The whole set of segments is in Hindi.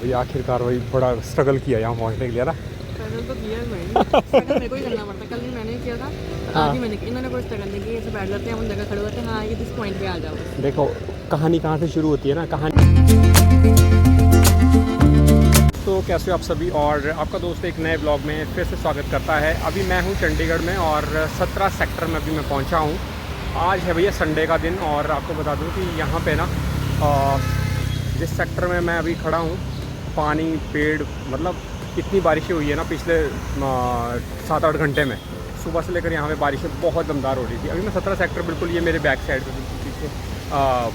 भाई आखिरकार वही बड़ा स्ट्रगल किया यहाँ पहुँचने के लिए ना। स्ट्रगल तो किया है भाई, स्ट्रगल मेरे को ही करना पड़ता है। कल भी मैंने किया था, आज भी मैंने किया। इन्होंने कोई स्ट्रगल नहीं किया, ऐसे बैठ जाते हैं, हम जगह खड़े होते हैं, हाँ ये इस पॉइंट पे आ जाओ। देखो कहानी कहाँ से शुरू होती है ना, कहानी। तो कैसे हो आप सभी, और आपका दोस्त एक नए ब्लॉग में फिर से स्वागत करता है। अभी मैं हूँ चंडीगढ़ में और 17 सेक्टर में अभी मैं पहुँचा हूँ। आज है भैया संडे का दिन, और आपको बता दूँ कि यहाँ पे ना जिस सेक्टर में मैं अभी खड़ा हूँ, पानी पेड़ मतलब इतनी बारिशें हुई है ना पिछले 7-8 घंटे में। सुबह से लेकर यहाँ पे बारिशें बहुत दमदार हो रही थी। अभी मैं 17 सेक्टर, बिल्कुल ये मेरे बैक साइड पे बिल्कुल पीछे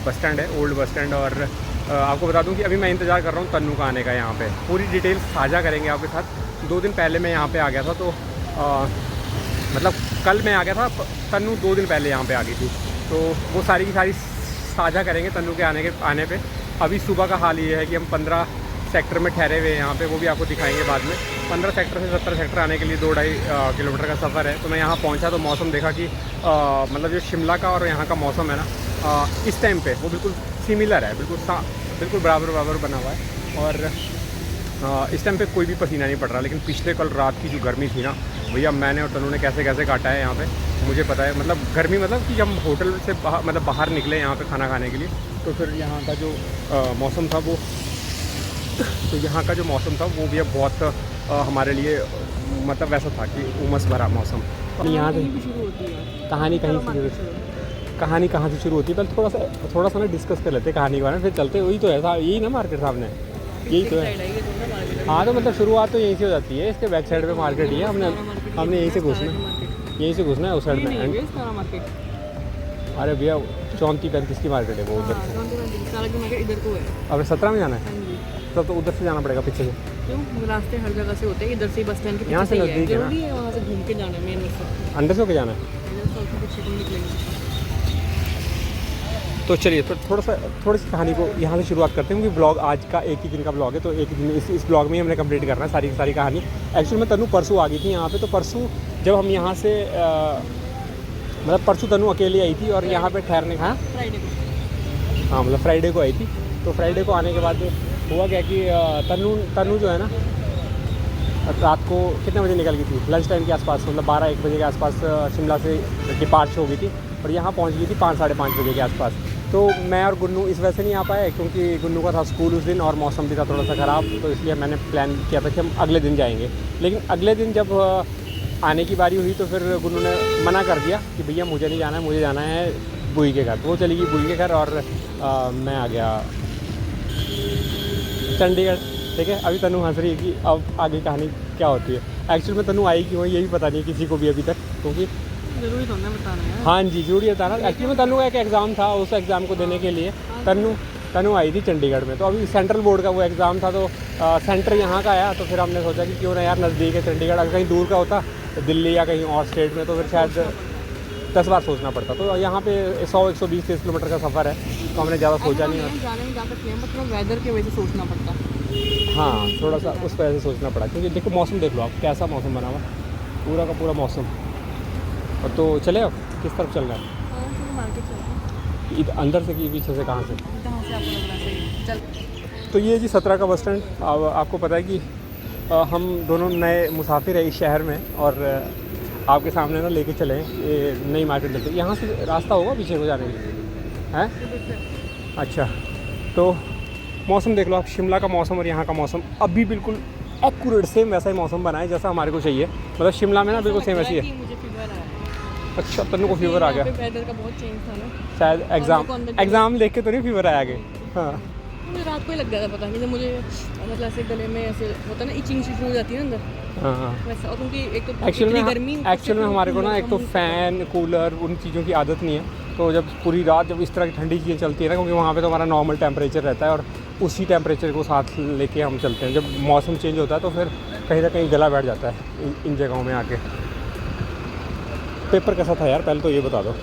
बस स्टैंड है, ओल्ड बस स्टैंड। और आपको बता दूं कि अभी मैं इंतज़ार कर रहा हूँ तन्नू का आने का। यहाँ पे पूरी डिटेल साझा करेंगे आपके साथ। 2 दिन पहले मैं यहाँ पे आ गया था, तो मतलब कल मैं आ गया था, तन्नू 2 दिन पहले यहाँ पे आ गई थी, तो वो सारी की सारी साझा करेंगे तन्नू के आने पे। अभी सुबह का हाल ये है कि हम 15 सेक्टर में ठहरे हुए हैं यहाँ पे, वो भी आपको दिखाएंगे बाद में। 15 सेक्टर से 17 सेक्टर आने के लिए 2-2.5 किलोमीटर का सफ़र है। तो मैं यहाँ पहुँचा तो मौसम देखा कि मतलब जो शिमला का और यहाँ का मौसम है ना, इस टाइम पे वो बिल्कुल सिमिलर है, बिल्कुल बराबर बना हुआ है। और इस टाइम पे कोई भी पसीना नहीं पड़ रहा। लेकिन पिछले कल रात की जो गर्मी थी ना भैया, मैंने और तनु ने कैसे काटा है यहाँ पे, मुझे पता है। मतलब गर्मी, मतलब कि जब होटल से बाहर निकले यहाँ पे खाना खाने के लिए, तो फिर यहाँ का जो मौसम था वो, तो यहाँ का जो मौसम था वो भी बहुत हमारे लिए मतलब वैसा था कि उमस भरा मौसम। यहाँ से कहानी कहाँ से शुरू होती है, पहले थोड़ा सा ना डिस्कस कर लेते हैं कहानी के बारे में, फिर चलते। वही तो है, यही ना मार्केट सामने, यही तो है। हाँ, तो मतलब शुरुआत तो यहीं से हो जाती है। इसके बैक साइड पे मार्केट ही है। हमने यहीं से घुसना है उस साइड में। अरे भैया 34-35 की मार्केट है वो, उधर से। अब 17 में जाना है, तब तो उधर से जाना पड़ेगा पीछे से। क्यों, रास्ते हर जगह से होते हैं, इधर से बस स्टैंड के यहाँ से नज़दीक है ना, वहाँ से घूम के जाना है मेन रास्ता, अंदर से होके जाना है। तो चलिए थोड़ी सी कहानी को यहाँ से शुरुआत करते हैं, क्योंकि ब्लॉग आज का एक ही दिन का ब्लॉग है, तो एक ही दिन इस ब्लॉग में ही हमने कंप्लीट करना है सारी की सारी कहानी। एक्चुअली में तनु परसों आ गई थी यहाँ पे, तो परसों जब हम यहाँ से मतलब परसों तनु अकेली आई थी और यहाँ पे ठहरने का, हाँ मतलब फ्राइडे को आई थी। तो फ्राइडे को आने के बाद हुआ क्या कि तनु जो है ना, रात को कितने बजे निकल गई थी, लंच टाइम के आसपास, मतलब 12-1 बजे के आसपास शिमला से डिपार्च हो गई थी, और यहाँ पहुँच गई थी 5-5:30 बजे के आसपास। तो मैं और गुन्नू इस वजह से नहीं आ पाए, क्योंकि गुन्नू का था स्कूल उस दिन और मौसम भी था थोड़ा सा ख़राब, तो इसलिए मैंने प्लान किया था कि हम अगले दिन जाएंगे। लेकिन अगले दिन जब आने की बारी हुई तो फिर गुन्नू ने मना कर दिया कि भैया मुझे नहीं जाना है, मुझे जाना है बुई के घर। तो वो चली गई बुई के घर, और मैं आ गया चंडीगढ़। ठीक है, अभी तनु हंस रही है कि अब आगे कहानी क्या होती है। एक्चुअली में तनु आई क्यों, यही पता नहीं किसी को भी अभी तक, क्योंकि जरूरी तो नहीं बताना है। हाँ जी, जरूरी है बताना। एक्चुअली में तनु का एक एग्ज़ाम था, उस एग्ज़ाम को देने के लिए तनु आई थी चंडीगढ़ में। तो अभी सेंट्रल बोर्ड का वो एग्ज़ाम था, तो सेंटर यहाँ का आया, तो फिर हमने सोचा कि क्यों ना यार, नज़दीक है चंडीगढ़। अगर कहीं दूर का होता दिल्ली या कहीं और स्टेट में, तो फिर शायद 10 बार सोचना पड़ता। तो यहाँ पे 100-120-30 किलोमीटर का सफ़र है, तो हमने ज़्यादा सोचा नहीं। जाने में ज़्यादा क्लेम, मतलब वेदर की वजह से सोचना पड़ता। हाँ, थोड़ा सा उस वजह से सोचना पड़ा, क्योंकि देखो मौसम देख लो आप, कैसा मौसम बना हुआ, पूरा का पूरा मौसम। और तो चले, अब किस तरफ चल रहा है, अंदर से कि पीछे से, कहाँ से? तो ये जी 17 का बस स्टैंड। अब आपको पता है कि हम दोनों नए मुसाफिर हैं इस शहर में, और आपके सामने ना लेके चले ये नई मार्केट लेके। यहाँ से रास्ता होगा पीछे को जाने के लिए, हैं? अच्छा, तो मौसम देख लो आप, शिमला का मौसम और यहाँ का मौसम अभी बिल्कुल एक्यूरेट सेम वैसा ही मौसम बना है जैसा हमारे को चाहिए। मतलब शिमला में ना बिल्कुल सेम वैसी है। अच्छा, तन्नू को फीवर आ गया, वेदर का बहुत चेंज था ना, शायद एग्ज़ाम देख के तो नहीं फीवर आया आगे। हाँ, मुझे रात को ही लग गया था, पता नहीं, मुझे मतलब ऐसे गले में ऐसे होता है ना, इचिंग शुरू हो जाती है ना अंदर। हाँ, वैसा। और क्योंकि एक तो एक्चुअल में हमारे को ना एक तो फ़ैन कूलर उन चीज़ों की आदत नहीं है। तो जब पूरी रात जब इस तरह की ठंडी चीज़ें चलती है ना, क्योंकि वहाँ पे तो हमारा नॉर्मल टेम्परेचर रहता है, और उसी टेम्परेचर को साथ लेके हम चलते हैं। जब मौसम चेंज होता है तो फिर कहीं ना कहीं गला बैठ जाता है इन जगहों में आके। पेपर कैसा था यार, पहले तो ये बता दो,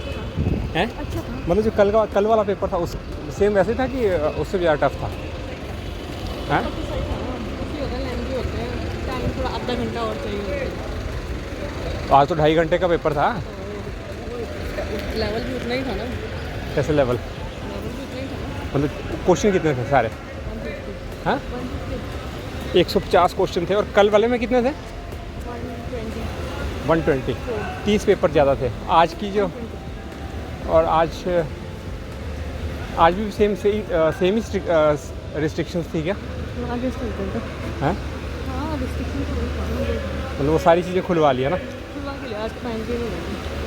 हैं? अच्छा था। मतलब जो कल वाला पेपर था उस सेम वैसे था कि उससे भी ज़्यादा टफ था, हैं? थोड़ा आधा घंटा और चाहिए। आज तो 2.5 घंटे का पेपर था। लेवल भी उतना ही था ना। कैसे लेवल? भी उतना ही था ना। मतलब क्वेश्चन कितने थे सारे? हाँ 150 क्वेश्चन थे, और कल वाले में कितने थे? 120। 30 पेपर ज़्यादा थे आज की जो, और आज भी सेम ही रिस्ट्रिक्शंस थी क्या? हैं मतलब वो सारी चीज़ें खुलवा लिया ना।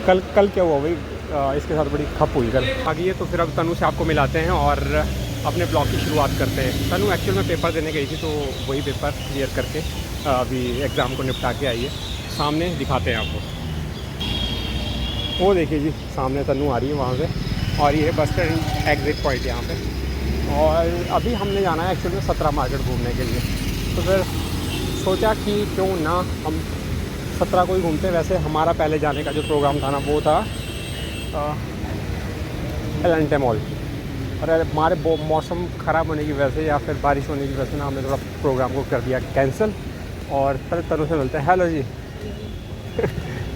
कल क्या हुआ भाई, इसके साथ बड़ी खप हुई कल। आगे ये तो फिर अब तनु से आपको मिलाते हैं और अपने ब्लॉग की शुरुआत करते हैं। तनु एक्चुअल में पेपर देने गई थी, तो वही पेपर क्लियर करके अभी एग्ज़ाम को निपटा के आई है। सामने दिखाते हैं आपको, वो देखिए जी सामने तनु आ रही है वहाँ से, और ये है बस स्टैंड एग्जिट पॉइंट यहाँ पे। और अभी हमने जाना है एक्चुअल में 17 मार्केट घूमने के लिए, तो फिर सोचा कि क्यों ना हम 17 को ही घूमते। वैसे हमारा पहले जाने का जो प्रोग्राम था ना वो था एलेंटे मॉल, और हमारे मौसम ख़राब होने की वजह से या फिर बारिश होने की वजह से ना हमने थोड़ा प्रोग्राम को कर दिया कैंसिल। और पहले तनु से मिलते हैं। हेलो जी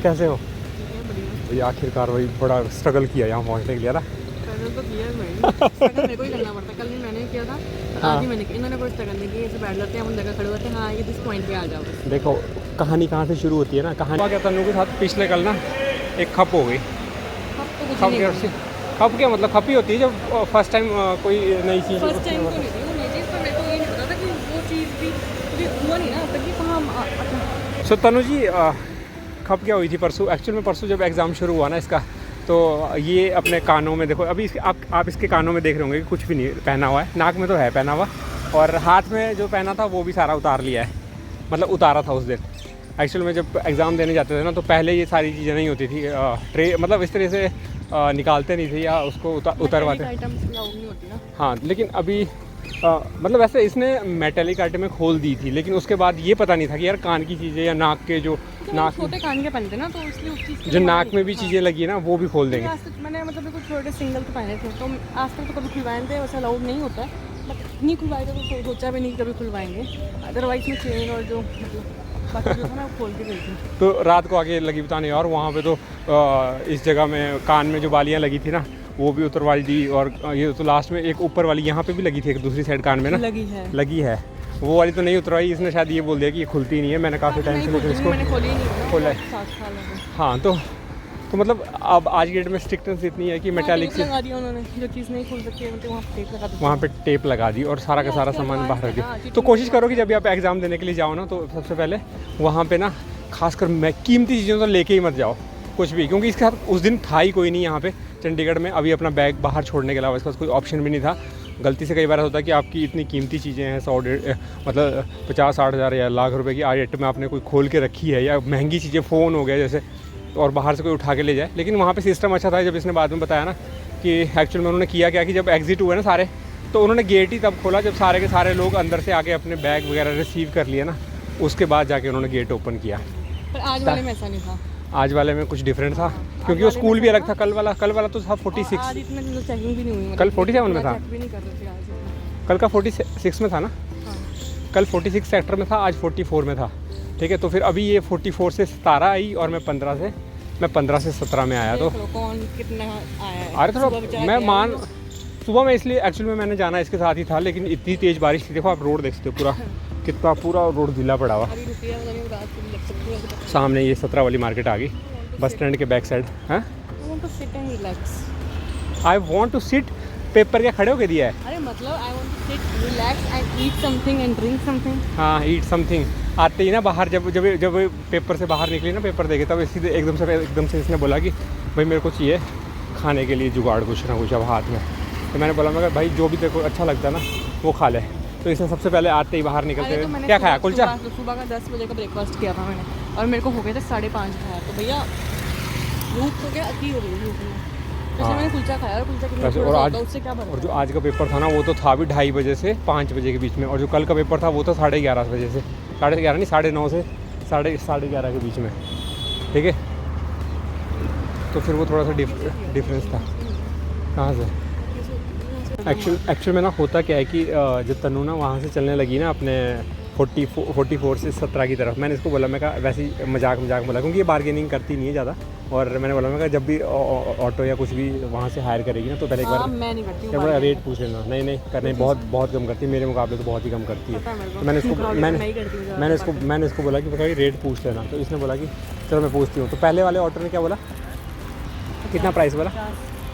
कैसे हो? भाई आखिरकार वही बड़ा स्ट्रगल किया यहाँ पहुँचने के लिए ना। स्ट्रगल तो किया है भाई, स्ट्रगल मेरे को ही करना पड़ता है। कल भी मैंने किया था, आज ही मैंने किया। इन्होंने कोई स्ट्रगल नहीं किया, ऐसे बैठ जाते हैं, हम जगह खड़े होते हैं, हाँ ये दिस पॉइंट पे आ जाओ। देखो कहानी कहाँ से शुरू होती है ना। कहानी क्या तनु के साथ पिछले कल ना एक खप हो गई। खप क्या मतलब? खप ही होती है जब फर्स्ट टाइम कोई नई चीज़। फर्स्ट टाइम तो नहीं थी वो नई चीज़, पर मेरे को ये नहीं पता था कि वो चीज़ भी मुझे हुआ नहीं ना अब तक कि कहाँ। सो तनु जी खप क्या हुई थी परसों? एक्चुअल में परसों जब एग्ज़ाम शुरू हुआ ना इसका, तो ये अपने कानों में देखो, अभी इसके आप इसके कानों में देख रहे होंगे कि कुछ भी नहीं पहना हुआ है। नाक में तो है पहना हुआ, और हाथ में जो पहना था वो भी सारा उतार लिया है, मतलब उतारा था उस दिन। एक्चुअल में जब एग्ज़ाम देने जाते थे ना, तो पहले ये सारी चीज़ें नहीं होती थी, मतलब इस तरह से निकालते नहीं थे या उसको उतरवाते। हाँ लेकिन अभी मतलब वैसे इसने मेटेलिक आइटमें खोल दी थी, लेकिन उसके बाद ये पता नहीं था कि यार कान की चीज़ें या नाक के जो नाक छोटे कान के पहनते ना, तो इसलिए उस चीज़ जो नाक में भी चीज़ें लगी है ना वो भी खोल देंगे। मैंने मतलब कुछ छोटे सिंगल तो पहने थे, तो आज तक तो कभी खुलवाए थे, वैसे अलाउड नहीं होता है, बट नहीं खुलवाए थे तो सोचा भी नहीं कभी खुलवाएंगे। अदरवाइज में चेन और जो मतलब बाकी जो था ना वो खोल के गई थी। तो रात को आगे लगी बताने, और वहाँ पे तो इस जगह में कान में जो बालियाँ लगी थी ना वो भी उतरवा दी, और ये तो लास्ट में एक ऊपर वाली यहाँ पे भी लगी थी, एक दूसरी साइड कान में ना लगी है वो वाली तो नहीं उतरवाई। इसने शायद ये बोल दिया कि ये खुलती नहीं है। मैंने काफ़ी टाइम से लेकर इसको खोला है। हाँ तो मतलब अब आज की डेट में स्ट्रिक्टनेस इतनी है कि मेटालिक से लगा दिया उन्होंने, जो चीज़ नहीं खुल सकती वहाँ पे टेप लगा दी और सारा का सारा सामान बाहर रख दिया। तो कोशिश करो कि जब भी आप एग्ज़ाम देने के लिए जाओ ना, तो सबसे पहले वहाँ पे ना खासकर कीमती चीज़ें तो लेके ही मत जाओ कुछ भी, क्योंकि इसके साथ उस दिन था ही कोई नहीं यहाँ पे चंडीगढ़ में। अभी अपना बैग बाहर छोड़ने के अलावा इसके पास कोई ऑप्शन भी नहीं था। गलती से कई बार होता है कि आपकी इतनी कीमती चीज़ें हैं, 100 मतलब 50-60 हज़ार या लाख रुपए की आइटम में आपने कोई खोल के रखी है, या महंगी चीज़ें फ़ोन हो गया जैसे, और बाहर से कोई उठा के ले जाए। लेकिन वहाँ पे सिस्टम अच्छा था, जब इसने बाद में बताया ना कि एक्चुअल में उन्होंने किया क्या कि जब एग्जिट हुए ना सारे, तो उन्होंने गेट ही तब खोला जब सारे के सारे लोग अंदर से आके अपने बैग वगैरह रिसीव कर लिए ना, उसके बाद जाके उन्होंने गेट ओपन किया। पर आज वाले में ऐसा नहीं था। आज वाले में कुछ डिफरेंट था, क्योंकि वो स्कूल भी अलग था। कल वाला तो था 46। आज इतना चेकिंग भी नहीं हुई, कल 47 में था। कल का 46 में था ना। कल 46 सेक्टर में था, आज 44 में था। ठीक है, तो फिर अभी ये 44 से 17 आई और मैं 15 से 17 में आया। तो कौन कितना आया है? अरे थोड़ा मैं सुबह में इसलिए एक्चुअल में मैंने जाना इसके साथ ही था, लेकिन इतनी तेज़ बारिश थी। देखो आप रोड देख सकते हो, पूरा रोड गीला पड़ा हुआ। सामने ये 17 वाली मार्केट आ गई, बस स्टैंड के बैक साइड। हाँ I want to sit paper क्या खड़े होके दिया है? अरे मतलब I want to sit relax and eat something and drink something. हाँ ईट समथिंग। आते ही ना बाहर जब पेपर से बाहर निकली ना, पेपर देखे, तब इसी एकदम से इसने बोला कि भाई मेरे को चाहिए खाने के लिए जुगाड़ कुछ ना कुछ अब हाथ में। तो मैंने बोला मगर भाई जो भी तेरे को अच्छा लगता ना वो खा ले। तो इसने सबसे पहले आते ही बाहर निकलते हुए क्या खाया? कुलचा। सुबह का 10 बजे का ब्रेकफास्ट किया था मैंने, और मेरे को हो गए थे 5:30 खाया। तो भैया भूख तो क्या अति हो गई भूख में, तो मैंने कुलचा खाया। और कुलचा कितना और आज उससे क्या बना? और जो आज का पेपर था ना वो तो था भी 2:30 बजे से 5 बजे के बीच में, और जो कल का पेपर था वो तो 11:30 बजे से 11:30 नहीं 9:30 से 11:30 के बीच में। ठीक है, तो फिर वो थोड़ा सा डिफरेंस था। कहाँ से एक्चुअल में ना होता क्या है कि जब तनु ना वहाँ से चलने लगी ना अपने 44 से 17 की तरफ। मैंने इसको बोला, मैं कहा वैसे ही मजाक बोला, क्योंकि ये बार्गेनिंग करती नहीं है ज़्यादा। और मैंने बोला, मैं कहा जब भी ऑटो या कुछ भी वहाँ से हायर करेगी ना, तो पहले एक बार मैं नहीं करती क्या बोला, रेट पूछ लेना। नहीं करने, बहुत कम करती है, मेरे मुकाबले तो बहुत ही कम करती है। तो मैंने इसको बोला कि भाई रेट पूछ लेना। तो इसने बोला कि चलो मैं पूछती हूँ। तो पहले वाले ऑटो ने क्या बोला, कितना प्राइस बोला?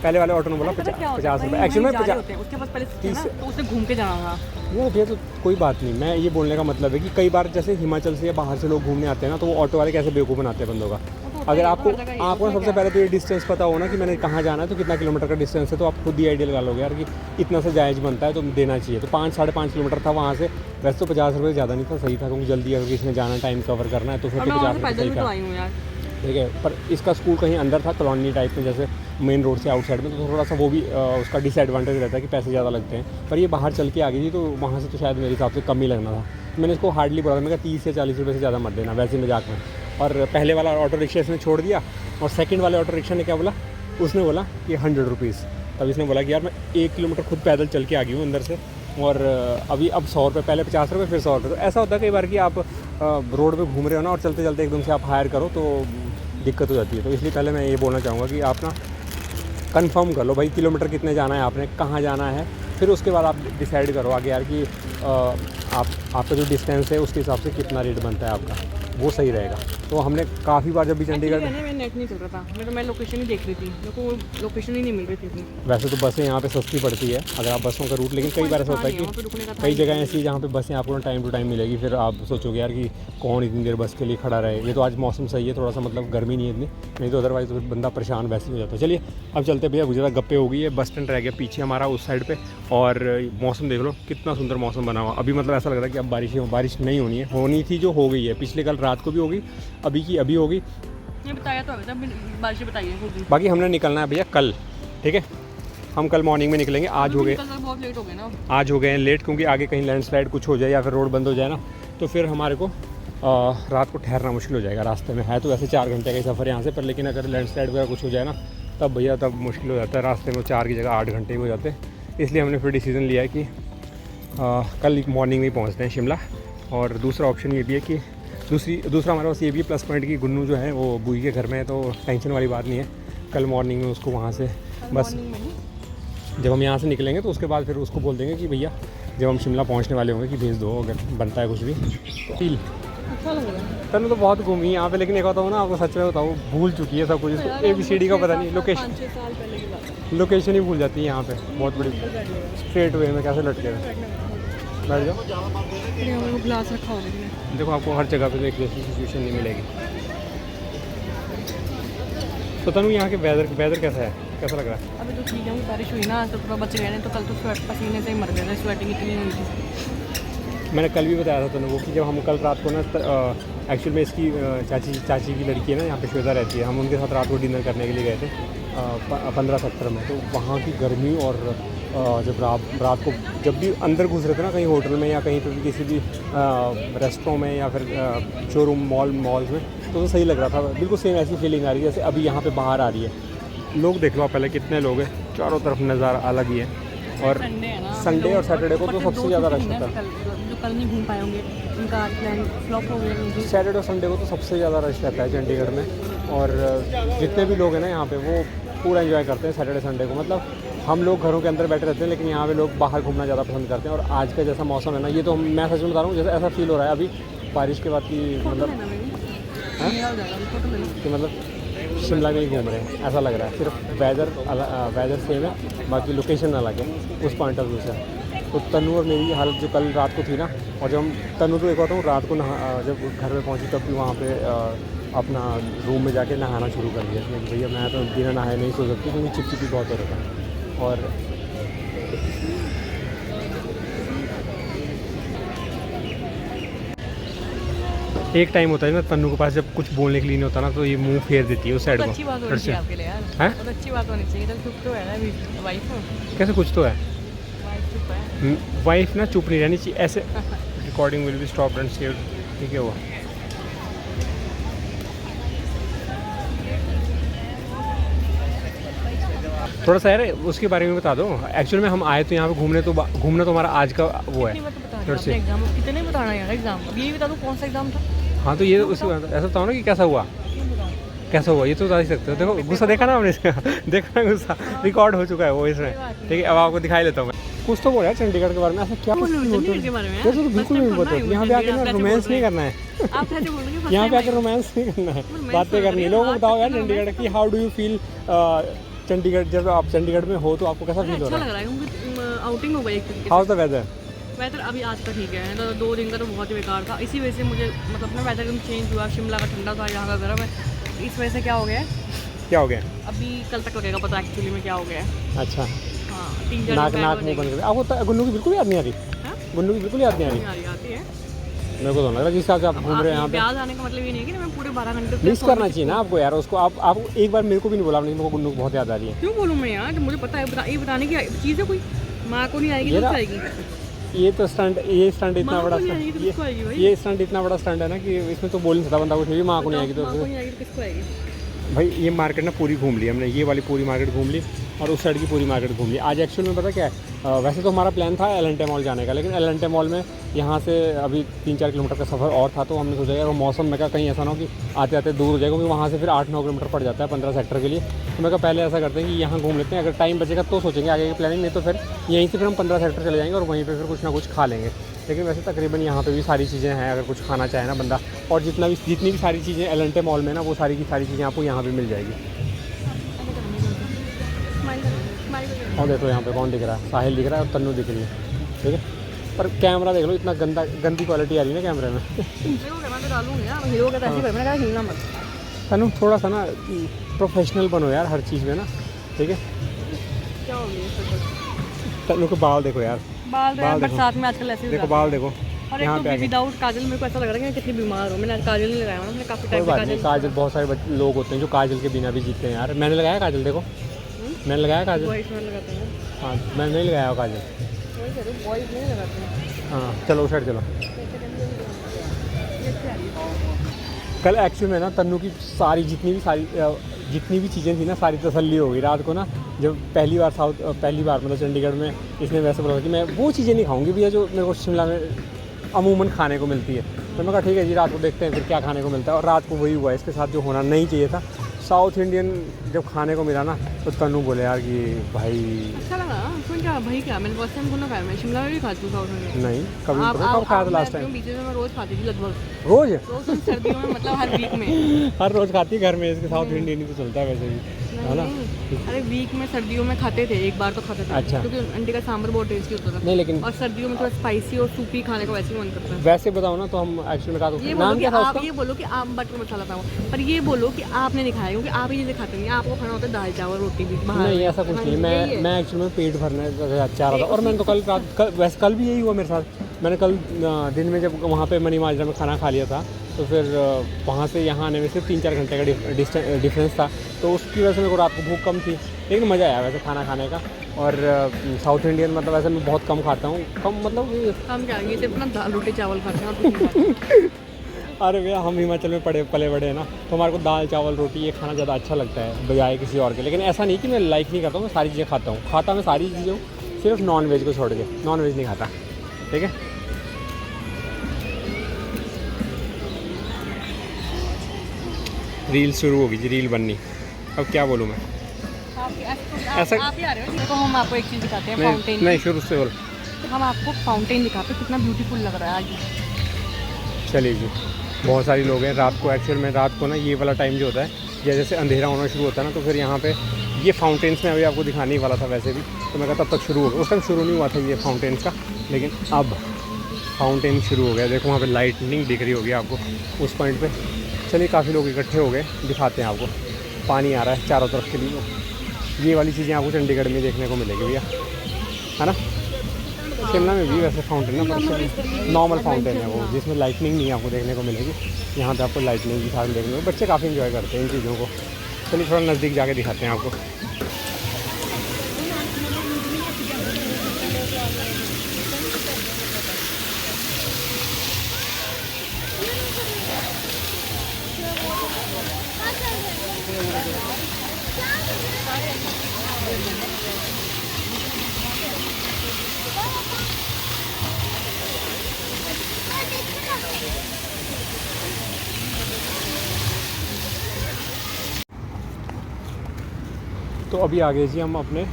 पहले वाले ऑटो ने बोला 50 रुपये। एक्चुअली में 50, उसके पास पहले तो उसे घूम के जाना था। वो भैया तो कोई बात नहीं। मैं ये बोलने का मतलब है कि कई बार जैसे हिमाचल से या बाहर से लोग घूमने आते हैं ना, तो वो ऑटो वाले कैसे बेवकूफ़ बनाते हैं बंदों का। अगर आपको ना सबसे पहले तो ये डिस्टेंस पता हो ना कि मैंने कहाँ जाना है, तो कितना किलोमीटर का डिस्टेंस है, तो आप खुद ही आइडिया लगा लोगे यार कि इतना सा जायज़ बनता है तो देना चाहिए। तो 5-5.5 किलोमीटर था वहाँ से। वैसे तो 50 रुपये ज़्यादा नहीं था, सही था, क्योंकि जल्दी अगर किसी ने जाना, टाइम कवर करना है तो फिर तो 50 रुपये सही था। ठीक है, पर इसका स्कूल कहीं अंदर था, कॉलोनी टाइप में, जैसे मेन रोड से आउटसाइड में, तो थोड़ा सा वो भी उसका डिसएडवांटेज रहता है कि पैसे ज़्यादा लगते हैं। पर ये बाहर चल के आ गई थी, तो वहाँ से तो शायद मेरे हिसाब से कम ही लगना था। मैंने इसको हार्डली बोला था, मैंने कहा 30 या 40 रुपये से ज़्यादा मत देना, वैसे मजाक में। और पहले वाला ऑटो रिक्शा इसने छोड़ दिया, और सेकंड वाले ऑटो रिक्शा ने क्या बोला, उसने बोला कि 100 रुपीज़। तब इसने बोला कि यार मैं 1 किलोमीटर खुद पैदल चल के आ गई हूँ अंदर से, और अभी अब 100 रुपये, पहले 50 रुपये फिर 100 रुपये। तो ऐसा होता है कई बार कि आप रोड पे घूम रहे हो ना, और चलते चलते एकदम से आप हायर करो तो दिक्कत हो जाती है। तो इसलिए पहले मैं ये बोलना चाहूँगा कि आप ना कंफर्म कर लो भाई किलोमीटर कितने जाना है, आपने कहाँ जाना है, फिर उसके बाद आप डिसाइड करो आगे यार कि आपका जो डिस्टेंस है उसके हिसाब से कितना रेट बनता है आपका, वो सही रहेगा। तो हमने काफ़ी बार जब भी चंडीगढ़, मैं नेट नहीं चल रहा था, मैं लोकेशन ही देख रही थी, मेरे को लोकेशन ही नहीं मिल रही थी। वैसे तो बसें यहाँ पे सस्ती पड़ती है अगर आप बसों का रूट, लेकिन कई बार ऐसा होता है कि कई जगह ऐसी जहाँ पे बसें आपको टाइम टू टाइम मिलेगी, फिर आप सोचोगे यार कि कौन इतनी देर बस के लिए खड़ा रहे। ये तो आज मौसम सही है थोड़ा सा, मतलब गर्मी नहीं है इतनी, नहीं तो अदरवाइज तो बंदा परेशान वैसे ही हो जाता है। चलिए अब चलते भैया, गुजरा गप्पे हो गई है, बस स्टैंड रह गया पीछे हमारा उस साइड पर। और मौसम देख लो कितना सुंदर मौसम बना हुआ। अभी मतलब ऐसा लग रहा है कि अब बारिश नहीं होनी थी, जो हो गई है। पिछले कल रात को भी होगी, अभी की अभी होगी, ये बताया तो है, बारिश बताइए। बाकी हमने निकलना है भैया कल, ठीक है, हम कल मॉर्निंग में निकलेंगे। आज हो गए, बहुत लेट हो गए ना, आज हो गए हैं लेट, क्योंकि आगे कहीं लैंडस्लाइड कुछ हो जाए या फिर रोड बंद हो जाए ना, तो फिर हमारे को रात को ठहरना मुश्किल हो जाएगा रास्ते में। है तो वैसे 4 घंटे का ही सफ़र यहाँ से, पर लेकिन अगर लैंडस्लाइड वगैरह कुछ हो जाए ना, तब भैया तब मुश्किल हो जाता है। रास्ते में 4 की जगह 8 घंटे ही हो जाते हैं। इसलिए हमने फिर डिसीज़न लिया है कि कल मॉर्निंग में ही पहुँचते हैं शिमला। और दूसरा ऑप्शन ये भी है कि दूसरा हमारे पास ये भी प्लस पॉइंट कि गुन्नू जो है वो बुई के घर में है, तो टेंशन वाली बात नहीं है। कल मॉर्निंग में उसको वहाँ से बस जब हम यहाँ से निकलेंगे तो उसके बाद फिर उसको बोल देंगे कि भैया जब हम शिमला पहुँचने वाले होंगे कि भेज दो अगर बनता है कुछ भी। फील अच्छा लग रहा है। तनु तो बहुत घूमी यहाँ पे, लेकिन एक होता हूँ ना, आपको सच में बताऊँ, भूल चुकी है सब कुछ। इसको ABCD का पता नहीं, लोकेशन ही भूल जाती है यहाँ पे, बहुत बड़ी। स्ट्रेट वे में कैसे लटके बैठ जाओ, ग्लास रखा हो। देखो आपको हर जगह पे तो एक जैसी सिचुएशन नहीं मिलेगी। तो तनु यहाँ के वेदर कैसा है, कैसा लग रहा है? अभी तो ठीक है, बारिश हुई ना तो थोड़ा बच गए, तो कल तो पसीने से ही मर गए थे, स्वेटिंग इतनी हुई थी। मैंने कल भी बताया था तनु को कि जब हम कल रात को ना, एक्चुअल में इसकी चाची की लड़की है ना, यहाँ पे श्वेता रहती है, हम उनके साथ रात को डिनर करने के लिए गए थे 15 सेक्टर में। तो वहाँ की गर्मी, और जब रात को जब भी अंदर घुस रहे थे ना कहीं होटल में या कहीं पर भी किसी भी रेस्टोरों में या फिर शोरूम मॉल्स में, तो सही लग रहा था। बिल्कुल सेम ऐसी फीलिंग आ रही है जैसे अभी यहाँ पे बाहर आ रही है। लोग देख लो आप पहले कितने लोग हैं, चारों तरफ नज़ारा अलग ही है। और संडे और सैटरडे को तो सबसे ज़्यादा रश होता है। जो कल नहीं घूम पाए होंगे उनका प्लान फ्लॉप हो गया। सैटरडे और संडे को तो सबसे ज़्यादा रश रहता है चंडीगढ़ में। और जितने भी लोग हैं ना यहाँ पे, वो पूरा एंजॉय करते हैं सैटरडे संडे को। मतलब हम लोग घरों के अंदर बैठे रहते हैं, लेकिन यहाँ पे लोग बाहर घूमना ज़्यादा पसंद करते हैं। और आज का जैसा मौसम है ना, ये तो मैं सच में बता रहा हूँ, जैसे ऐसा फील हो रहा है अभी बारिश के बाद की, मतलब शिमला में ही घूम रहे हैं ऐसा लग रहा है। सिर्फ वेदर सेम है, बाकी लोकेशन अलग है उस पॉइंट ऑफ व्यू से। तो तनु और मेरी हालत जो कल रात को थी ना, और जब हम तनु तो एक होता हूँ रात को जब घर में पहुँची तब भी वहाँ पे अपना रूम में जाके नहाना शुरू कर दिया कि भैया मैं तो बिना नहाए नहीं सो सकती, क्योंकि चिपचिपी बहुत हो रहा था। और एक टाइम होता है ना तन्नू के पास, जब कुछ बोलने के लिए नहीं होता ना, तो ये मुंह फेर देती है उस साइड को। अच्छी बात होनी चाहिए आपके लिए यार, हैं? बहुत अच्छी बात होनी चाहिए। तो चुप तो है ना वाइफ, कैसे कुछ तो है, वाइफ चुप है, वाइफ ना चुप नहीं रहनी चाहिए ऐसे। Recording will be stopped and saved, ठीक है वो। थोड़ा सा यार उसके बारे में बता दो। एक्चुअल में हम आए तो यहाँ पे घूमने, तो घूमना तो हमारा आज का वो है। फिर से एग्जाम कितने बताना यार एग्जाम, अब ये बता दो कौन सा एग्जाम था। हाँ तो ये उसी ऐसा बताओ ना कि कैसा हुआ, कैसा हुआ, ये तो बता ही सकते हो। देखो गुस्सा देखा ना हमने इसका देखा ना गुस्सा रिकॉर्ड हो चुका है वो इसमें, ठीक है। अब आपको दिखाई लेता हूँ मैं। कुछ तो बोला चंडीगढ़ के बारे में, ऐसा क्या कुछ चंडीगढ़ के बारे में तो बिल्कुल नहीं बोलते। यहाँ पे आके ना रोमांस नहीं करना है, आप कैसे बोल रहे हैं, यहाँ पे आकर रोमांस नहीं करना है, बातें करनी है। लोगों को बताओ यार चंडीगढ़ की, how do you feel Chandigarh, जब आप चंडीगढ़ में हो तो आपको कैसा फील हो अच्छा रहा लग रहा है क्योंकि आउटिंग हो गई एक तरीके से। How the weather? वेदर अभी आज का ठीक है, तो 2 दिन का तो बहुत ही बेकार था। इसी वजह से मुझे मतलब अपना वेदर एकदम चेंज हुआ, शिमला का ठंडा था, यहाँ का गर्म है। इस वजह से क्या हो गया है, क्या हो गया? अभी कल तक लगेगा पता एक्चुअली में क्या हो गया है। अच्छा, हाँ 3-4 नाक दिन नाक मुँह बंद कर। आपको गुन्नू की बिल्कुल याद नहीं आ रही? हाँ? गुन्नू की बिल्कुल याद नहीं आ रही? आ रही आती है। मेरे को तो लग रहा है जिस हिसाब से आप घूम रहे हैं यहाँ पे, ब्याज आने का मतलब ये नहीं है कि मैं पूरे 12 घंटे मिस करना चाहिए ना आपको यार उसको। आप एक बार मेरे को भी नहीं बोला आपने, मेरे को गुन्नू बहुत याद आ रही है। क्यों बोलूँ मैं यार, जब मुझे पता है ये बताने की चीज़ है कोई, माँ को नहीं आएगी तो आएगी। ये तो स्टंट, ये स्टंट इतना माँ बड़ा को नहीं आएगी तो किसको आएगी भाई? ये स्टंट इतना बड़ा स्टंट है ना कि इसमें तो बोल नहीं सकता बंदा कुछ भी। माँ को नहीं आएगी माँ को तो नहीं आएगी तो किसको आएगी? भाई ये मार्केट ना पूरी घूम ली हमने, ये वाली पूरी मार्केट घूम ली और उस साइड की पूरी मार्केट घूम ली। आज एक्चुअल में पता क्या है, वैसे तो हमारा प्लान था एलेंटे मॉल जाने का, लेकिन एलेंटे मॉल में यहाँ से अभी 3-4 किलोमीटर का सफ़र और था, तो हमने सोचा यार वो मौसम में कहीं ऐसा ना हो कि आते आते दूर हो जाएगा, क्योंकि वहाँ से फिर 8-9 किलोमीटर पड़ जाता है 15 सेक्टर के लिए। तो मैं कहा पहले ऐसा करते हैं कि यहाँ घूम लेते हैं, अगर टाइम बचेगा तो सोचेंगे आगे की प्लानिंग, नहीं तो फिर यहीं से फिर हम 15 सेक्टर चले जाएंगे और वहीं पर फिर कुछ ना कुछ खा लेंगे। लेकिन वैसे तकरीबन यहाँ पे भी सारी चीज़ें हैं अगर कुछ खाना चाहे ना बंदा, और जितनी भी सारी चीज़ें एलेंटे मॉल में ना, वो सारी की सारी चीज़ें आपको यहाँ पे मिल जाएगी। और देखो यहाँ पे कौन दिख रहा है, साहिल दिख रहा है और तन्नू दिख रही है, ठीक है। पर कैमरा देख लो, इतना गंदी क्वालिटी आ रही है ना कैमरे में। तन्नू थोड़ा सा ना प्रोफेशनल बनो यार हर चीज़ में ना, ठीक है। क्या हो गया तन्नू के बाल देखो यार, बाल बाल देखो, बरसात में आजकल ऐसे देखो बाल देखो और यहाँ एक पे तो आके। विदाउट काजल मेरे को ऐसा लग रहा है कि मैं कितनी बीमार हूँ। मैंने आज काजल नहीं लगाया ना, मैंने काफ़ी कोई टाइम बात नहीं, काजल बहुत सारे लोग होते हैं जो काजल के बिना भी जीते हैं यार। मैंने लगाया काजल, देखो मैंने लगाया काजल। बॉयज में लगाते हैं, हाँ मैंने नहीं लगाया काजल। वही कह रही हूँ, बॉयज नहीं लगाते हैं। हाँ चलो उस साइड चलो। कल एक्चुअल में ना तन्नू की सारी जितनी भी चीज़ें थी ना, सारी तसल्ली हो गई रात को ना। जब पहली बार मतलब चंडीगढ़ में इसने वैसे बोला कि मैं वो चीज़ें नहीं खाऊंगी भैया जो मेरे को शिमला में अमूमन खाने को मिलती है। तो मैं कहा ठीक है जी, रात को देखते हैं फिर क्या खाने को मिलता है। और रात को वही हुआ, इसके साथ जो होना नहीं चाहिए था। साउथ इंडियन जब खाने को मिला ना, तो तन्नू बोले यार कि भाई अच्छा लगा। क्यों क्या भाई, क्या मैंने फर्स्ट टाइम को ना खाया, मैं शिमला में भी खाती हूँ साउथ में। नहीं कभी कब खाया था लास्ट टाइम? बीच में मैं रोज़ खाती थी लगभग रोज़ सर्दियों में, मतलब हर वीक में। हर रोज़ खाती है घर में, इसके साउथ इंडियन ही तो चलता है वैसे भी, है ना। अरे वीक में सर्दियों में खाते थे, एक बार तो खाते थे। अच्छा। क्योंकि आंटी का सांभर बहुत टेस्टी होता था। नहीं लेकिन और सर्दियों में थोड़ा स्पाइसी और सूपी खाने का वैसे ही मन करता है। वैसे बताओ ना, तो हम एक्चुअली में ये बोलो कि आप ये बोलो कि आप बटर मसाला था, पर ये बोलो कि आपने नहीं खाया, क्योंकि आप ये चीज़ें खाते नहीं। आपको खाना होता है दाल चावल रोटी भी बाहर। नहीं ऐसा कुछ नहीं, मैं एक्चुअली में पेट भरने चाह रहा था। और मैंने तो वैसे कल भी यही हुआ मेरे साथ। मैंने कल दिन में जब वहाँ पे मनी माजरा में खाना खा लिया था, तो फिर वहाँ से यहाँ आने में सिर्फ 3-4 घंटे का डिफरेंस था, तो उसकी वजह से मेरे को रात को भूख कम थी। लेकिन मज़ा आया वैसे खाना खाने का। और साउथ इंडियन मतलब वैसे मैं बहुत कम खाता हूँ, कम मतलब हम क्या, ये सिर्फ ना दाल रोटी चावल खाते हैं। अरे भैया हम हिमाचल में पले बड़े हैं ना, तो हमारे को दाल चावल रोटी ये खाना ज़्यादा अच्छा लगता है बजाय किसी और के। लेकिन ऐसा नहीं कि मैं लाइक नहीं करता हूँ, मैं सारी चीज़ें खाता मैं सारी चीज़ें हूँ, सिर्फ नॉन वेज को छोड़ के। नॉन वेज नहीं खाता, ठीक है। रील शुरू होगी जी, रील बननी। अब क्या बोलूँ मैं, ऐसा आप ही आ रहे हो। देखो हम आपको एक चीज़ दिखाते हैं, फाउंटेन। नहीं शुरू से बोल। हम आपको फाउंटेन दिखाते हैं, कितना ब्यूटीफुल लग रहा है आज। चलिए जी, बहुत सारे लोग हैं रात को। एक्चुअल में रात को ना ये वाला टाइम जो होता है, जैसे अंधेरा होना शुरू होता है ना, तो फिर यहाँ पे ये फाउंटेन्स में अभी आपको दिखाने ही वाला था वैसे भी, तो मैं कहता तब तक शुरू हो गया। उस टाइम शुरू नहीं हुआ था ये फाउंटेन्स का, लेकिन अब फाउंटेन शुरू हो गया। देखो वहाँ पे लाइटनिंग दिख रही होगी आपको उस पॉइंट पे। चलिए काफ़ी लोग इकट्ठे हो गए, दिखाते हैं आपको। पानी आ रहा है चारों तरफ के लिए। ये वाली चीज़ें आपको चंडीगढ़ में देखने को मिलेगी भैया, है ना। शिमला में भी वैसे फाउंटेन है, पर नॉर्मल फाउंटेन है वो, जिसमें लाइटनिंग नहीं आपको देखने को मिलेगी। यहाँ पे आपको लाइटनिंग भी साथ देखने को, बच्चे काफ़ी इन्जॉय करते हैं इन चीज़ों को। चलिए थोड़ा नज़दीक जाके दिखाते हैं आपको। तो अभी आ गए जी हम अपने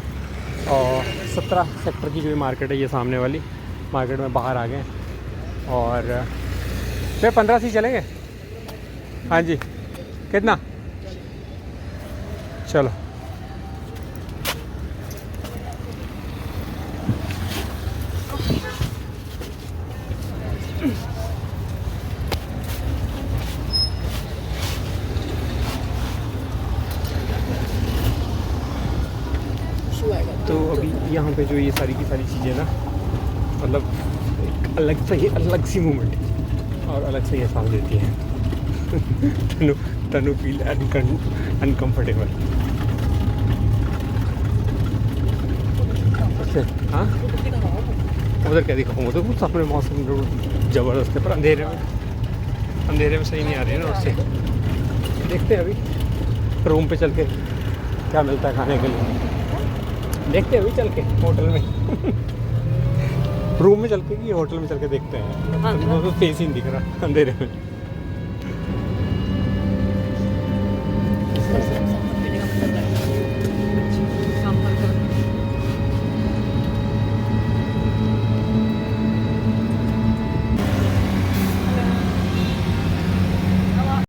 17 सेक्टर की जो मार्केट है, ये सामने वाली मार्केट में बाहर आ गए। और फिर 15 से ही चलेंगे। हाँ जी, कितना? चलो। तो अभी यहाँ पे जो ये सारी की सारी चीज़ें ना, मतलब एक अलग सी मूवमेंट और अलग से एहसास देती है। तनु फील अनकम्फर्टेबल। हाँ, उधर क्या दिखाऊँ? उधर कुछ अपने मौसम ज़बरदस्त है, पर अंधेरे में सही नहीं आ रही है ना उससे। देखते हैं अभी रूम पे चल के क्या मिलता है खाने के लिए। देखते हैं अभी चल के होटल में। रूम में चल के कि होटल में चल के देखते हैं। तो फेस ही नहीं दिख रहा अंधेरे में।